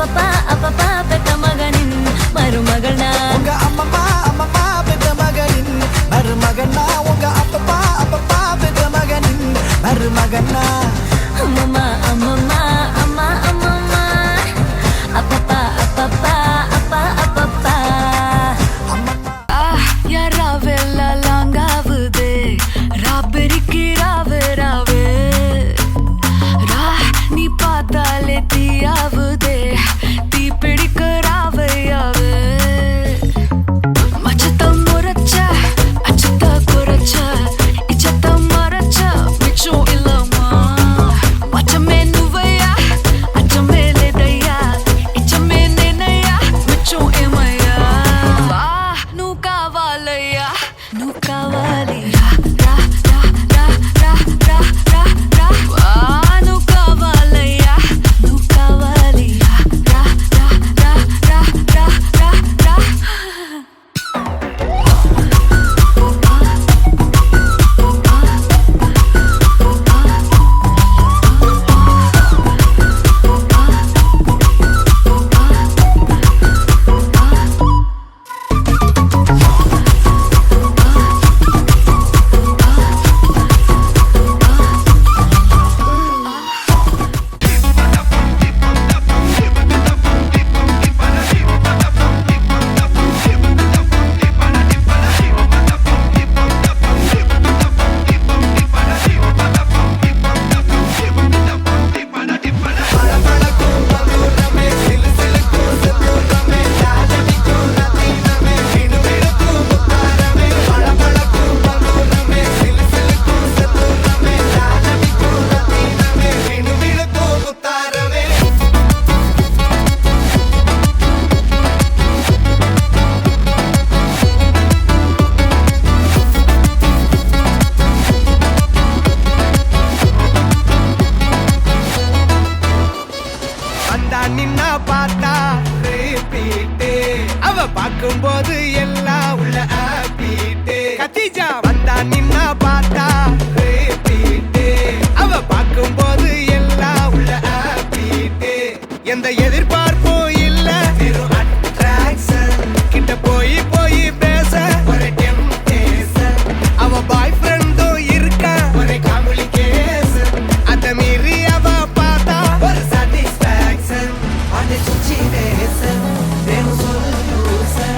அப்பப்பா அப்பப்பா பெத்த மகனின் மருமகனா உங்க அம்மம்மா அம்மம்மா பெத்த மகனின் மருமகனா உங்க அப்பப்பா அப்பப்பா பெத்த மகனின் மருமகனா அம்மம்மா அம்மம்மா அம்மா அம்மம்மா அப்பப்பா அப்பப்பா அப்பா அப்பப்பா யாராவெல்லாம் லாங்காவுதே ராபெரிக்கு ராவு ராவு ரா நீ பார்த்தாலே தீயாவுதே தீ பிடிக்க ராவையாவு மச்சத்தம் முறைச்ச அச்சத்த குறைச்ச இச்சத்தம் மறைச்ச மிச்சம் இல்லம்மா மச்சமே நுவையா அச்சமே லேதையா இச்சமே நேனையா மிச்சம் ஏமையா வா நூ காவாலையா நூ காவாலியா ரா ரா ரா ரா ரா ரா ரா வா நூ காவாலையா நூ காவாலியா ரா ரா ரா ரா ரா ரா ரா வந்தா நின்னா பார்த்தா repeat. அவ பார்க்கும்போது எல்லாம் உள்ள ஆப்பிட்டு கத்திஜா வந்தா நின்னா பார்த்தா repeat. அவ பார்க்கும்போது எல்லாம் உள்ள ஆப்பிட்டு எந்த எதிர்பார்ப்பும் இல்ல வெறும் attraction. கிட்ட போய் போய் பேச ஒரு temptation. அவ பாய் ஃப்ரெண்டும் இருக்க ஒரு communication. அத மீறி அவ பார்த்தா ஒரு satisfaction. அந்த situation வேணும் solution.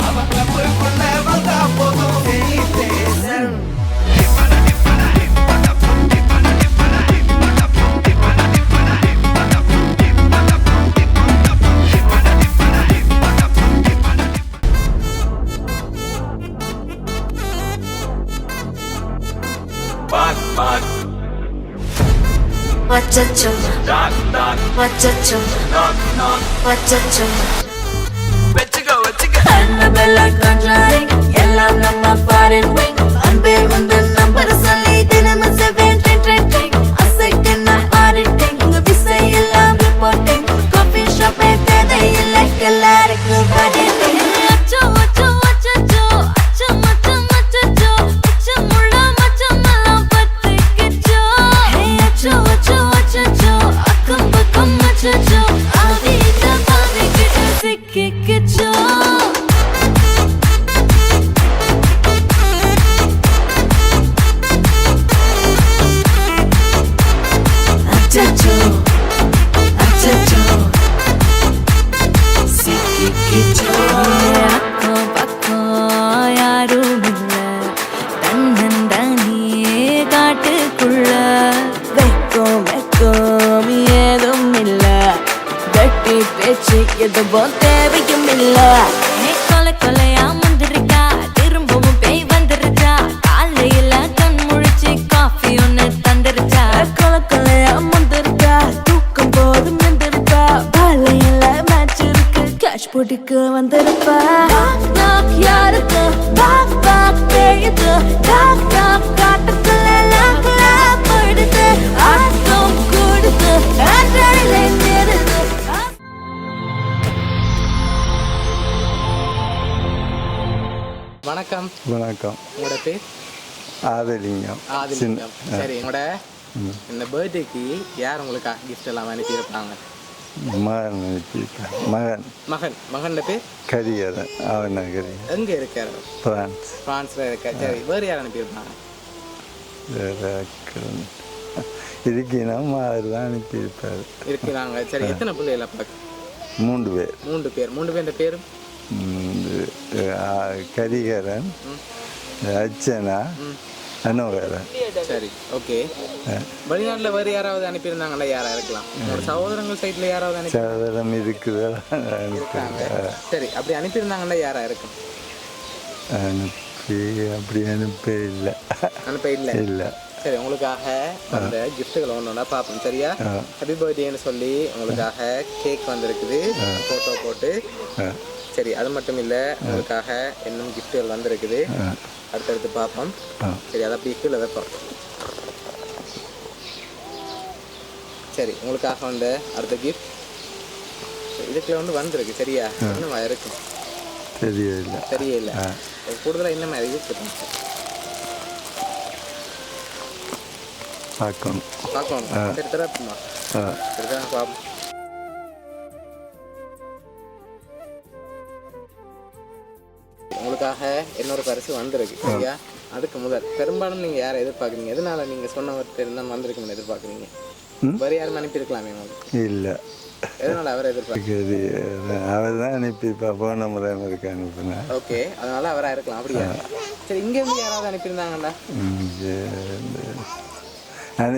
அவ கிளப்புக்குள்ள வந்தா போதும் celebration. வச்சச்சோ வச்சச்சோ வச்சச்சோ Annabella conjuring எல்லாம் நம்ம foreign wing அன்பே உந்த நம்பர் சொல்லி தினமும் 7 ட்ரெண்டிங் அசைக்கன ஆடிட்டிங் உங்க விசை எல்லாம் ரிப்போர்ட்டிங் காஃபி ஷாப் தேவையில்லை எல்லாருக்கும் படிட்டிங் அச்சோ அச்சோ அச்சோ அச்சோ மச்சம் அச்சோ அச்சமுள்ள மச்சமெல்லாம் பத்திக்கிச்சோ ஹே அச்சோ அச்சோ அச்சோ அக்கம் பக்கம் அச்சோ ஆவித பாவிக்கிட்ட சிக்கிக்கிச்சோ அச்சோ அச்சோ சிக்கிக்கிச்சோ அக்கம் பக்கம் யாரும் இல்ல தன்னந்தனியே காட்டுக்குள்ள வெக்கம் வெக்கம் ஏதும் இல்ல வெட்டி பேச்சு எதுவும் தேவையும் இல்ல கொலை கொலையா வந்திருக்கா திரும்பவும் பேய் வந்துருச்சா காலையில கண் முழிச்சு காஃபி ஒன்னு தந்துருச்சா கொலை கொலையா வந்திருக்கா தூக்கம் போதும் வந்திருக்கா காலையில மேட்ச் இருக்கு கேஷ் போட்டுக்கு வந்திருப்பா யாருக்கு பாக் பாக் பேயுது டாக் டாக் காட்டுக்குள்ள லாக்லா போயிடுது ஆட்டம் கூடுது ஆட்டையில நேருது வணக்கம். வணக்கம். உங்களோட பேர்? ஆதிலிங்கம். ஆதிலிங்கம். சரி, உங்களோட இந்த பர்த்டேக்கு யார் உங்களுக்கு கிஃப்ட் எல்லாம் அனுப்பியிருப்பாங்க? மகன் அனுப்பியிருப்பேன். மகன் பேர் கரிகரன். அவன் கரிகரன். எங்கே இருக்கார்? பிரான்ஸ். ஃப்ரான்ஸில் இருக்கார். சரி, வேறு யார் அனுப்பியிருப்பாங்க? இருக்கீங்கன்னா அவர் தான் அனுப்பியிருப்பார். இருக்கிறாங்க. சரி, எத்தனை பிள்ளைகளை பார்க்க? 3 பேர். 3 பேர். 3 பேர் பேரும் கரிகரன், அர்ச்சனா, அனோகரன். சரி, ஓகே. வெளிநாட்டில் வேறு யாராவது அனுப்பியிருந்தாங்களா? யாராக இருக்கலாம்? உங்களோட சகோதரங்கள் சைட்டில் யாராவது அனுப்பி சகோதரம் இருக்குதா? இருக்காங்க. சரி, அப்படி அனுப்பியிருந்தாங்கன்னா யாராக இருக்கும்? அப்படி அனுப்ப இல்லை. இல்லை. சரி, உங்களுக்காக அந்த கிஃப்ட்டுகளை ஒன்று பார்ப்போம். சரியா? ஹாப்பி பர்த்டேன்னு சொல்லி உங்களுக்காக கேக் வந்திருக்குது, ஃபோட்டோ போட்டு. சரி, அது மட்டும் இல்லை, உங்களுக்காக இன்னும் கிஃப்ட்டுகள் வந்திருக்குது. அடுத்தடுத்து பார்ப்போம். சரி, அதை அப்படி கீழே வைப்போம். சரி, உங்களுக்காக வந்து அடுத்த கிஃப்ட் இதுக்குள்ள வந்திருக்கு. சரியா? இன்னும் இருக்கு. தெரியல. கூடுதலாக இன்னும் கிஃப்ட் பார்க்கணும். சரி, தரப்புமா. பார்ப்போம். உங்களுக்காக இன்னொரு பரிசு வந்திருக்கு. சரியா? அதுக்கு முதல் பெரும்பாலும் நீங்கள் யாரை எதிர்பார்க்குறீங்க? எதனால நீங்கள் சொன்னவர்கிட்ட இருந்தால் வந்திருக்குன்னு எதிர்பார்க்குறீங்க? வேறு யாரும் அனுப்பியிருக்கலாமே உங்களுக்கு? இல்லை. எதனால அவரை எதிர்பார்க்குறது? அவர் தான் அனுப்பியிருப்பா. போன முறை எனக்கு அனுப்புனேன். ஓகே, அதனால அவராக இருக்கலாம். அப்படியா? சரி, இங்கேருந்து யாராவது அனுப்பியிருந்தாங்கண்ணா?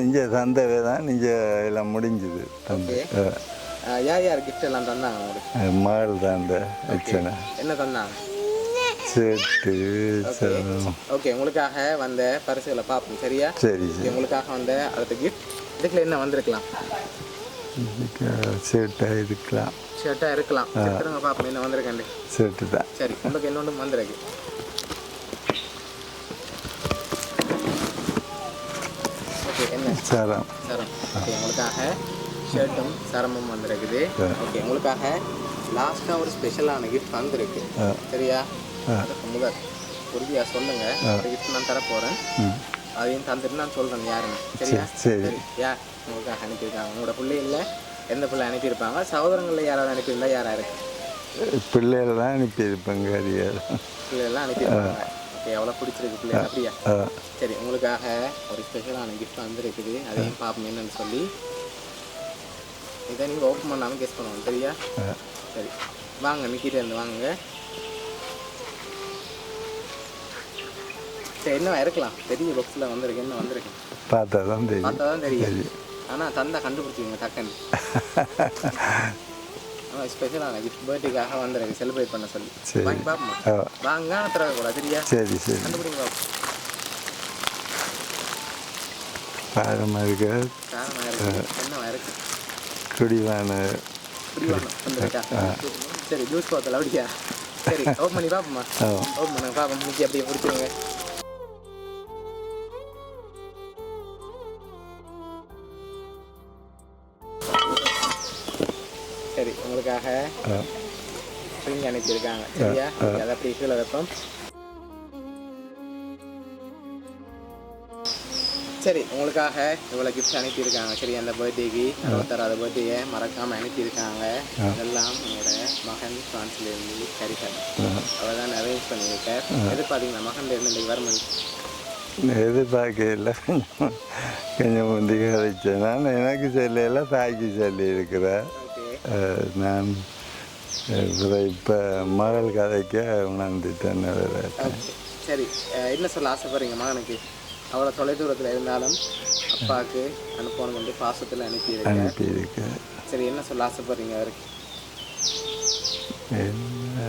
இங்கே தந்தவை தான். நீங்கள் எல்லாம் முடிஞ்சுது. தந்தை யார் கிஃப்ட் எல்லாம் தந்தாங்க உங்களுக்கு? மகள் தான். அர்ச்சனா. என்ன தந்தாங்க? சேட்டு. ஓகே, உங்களுக்காக வந்த பரிசுகளை பார்ப்போம். சரியா? சரி. உங்களுக்காக வந்த அடுத்த கிஃப்ட் இதுக்குள்ள என்ன வந்திருக்கலாம்? ஷர்ட்டாக இருக்கலாம். திருங்க பார்ப்போம் என்ன வந்திருக்கேன். ஷர்ட்டு தான். சரி, உங்களுக்கு என்னொன்று வந்திருக்கு. ஓகே, என்ன? சரம். ஓகே, உங்களுக்காக ஷர்ட்டும் சரமும் வந்திருக்குது. ஓகே, உங்களுக்காக லாஸ்ட்டாக ஒரு ஸ்பெஷலான கிஃப்ட் வந்திருக்கு. சரியா? அதுக்கு முதல் உறுதியாக சொல்லுங்க. ஒரு கிஃப்ட் நான் தரப்போகிறேன். அதையும் தந்துட்டு நான் சொல்கிறேன் யாருன்னு. சரியா? சரி. யார் உங்களுக்காக அனுப்பியிருக்காங்க? உங்களோட பிள்ளைகளில் எந்த பிள்ளை அனுப்பியிருப்பாங்க? சகோதரங்களில் யாராவது அனுப்பியிருந்தா யாராக இருக்கு? பிள்ளைகள் தான் அனுப்பியிருப்பாங்க. பிள்ளைகள்லாம் அனுப்பியிருப்பாங்க. ஓகே, எவ்வளோ பிடிச்சிருக்கு பிள்ளை? அப்படியா? சரி, உங்களுக்காக ஒரு ஸ்பெஷலான கிஃப்ட் வந்துருக்குது. அதையும் பார்ப்போம் என்னன்னு சொல்லி. இதை நீங்கள் ஓப்பன் பண்ணாமல் கெஸ் பண்ணுவோம். சரியா? சரி, வாங்க, மிக்கிட்டே இருந்து வாங்க. சரி, என்ன இருக்கலாம்? பெரிய பாக்ஸில் வந்திருக்கு. என்ன வந்திருக்கு? பார்த்தா தான் தெரியும். ஆனால் தந்தா கண்டுபிடிச்சிங்க டக்குன்னு. ஸ்பெஷலான கிஃப்ட் பர்த்டேக்காக வந்திருக்கு, செலிப்ரேட் பண்ண சொல்லி. வாங்கி பார்ப்போமா? வாங்க, தரக்கூடாது. சரியா? சரி. கண்டுபிடிங்க. காரமாக இருக்கு. என்ன இருக்கு? குடிவான வந்துருக்கா? சரி, ஜூஸ் பாத்தல. அப்படியா? சரி, ஓப்பன் பண்ணி பார்ப்போமா? ஓப்பன் பண்ண பார்ப்போம். மிக்கி அப்படியே பிடிச்சிருங்க. சரி, உங்களுக்காக ரிங் அனுப்பியிருக்காங்க. சரியா? அதை அப்படி கீழே வைப்போம். சரி, உங்களுக்காக இவ்வளோ கிஃப்ட் அனுப்பியிருக்காங்க. சரி, அந்த பர்த்டேக்கு 66வது பர்த்டேயை மறக்காமல் அனுப்பியிருக்காங்க. இதெல்லாம் என்னோட மகன் ஃப்ரான்ஸ்லேருந்து கரிகரன். அவர் தான் அரேஞ்ச் பண்ணியிருக்கார். எதிர்பார்த்தீங்களா மகன்லேருந்து இன்றைக்கு வரணும்? எதிர்பார்க்கல. கொஞ்சம் முந்தைய கதைச்சேன். நான் எனக்கு சொல்லல, தாய்க்கு சொல்லி இருக்கிறேன். நான் இப்போ மகள் கதைக்க உணர்ந்துட்டேன். சரி, என்ன சொல்ல ஆசைப்படுறீங்க மகனுக்கு? அவ்வளோ தொலைதூரத்தில் இருந்தாலும் அப்பாவுக்கு அனுப்பணும் வந்து பாசத்தில் அனுப்பியிருக்கேன். சரி, என்ன சொல்ல ஆசைப்படுறீங்க அவருக்கு?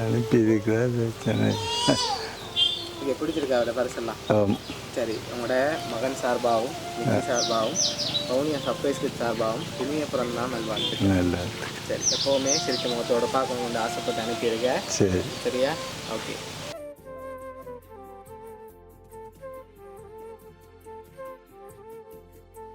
அனுப்பியிருக்கிறார். இங்கே பிடிச்சிருக்கா அவரை பரிசெல்லாம்? சரி, உங்களோட மகன் சார்பாகவும் மிக்கி சார்பாகவும் பவுனியா சர்ப்ரைஸ் கிட் சார்பாகவும் இனிய பிறந்தான் நல்வாழ்த்து. நல்லா. சரி, எப்போவுமே சிரிச்ச முகத்தோட பார்க்கணும் ஆசைப்பட்டு அனுப்பியிருக்கேன். சரியா? ஓகே.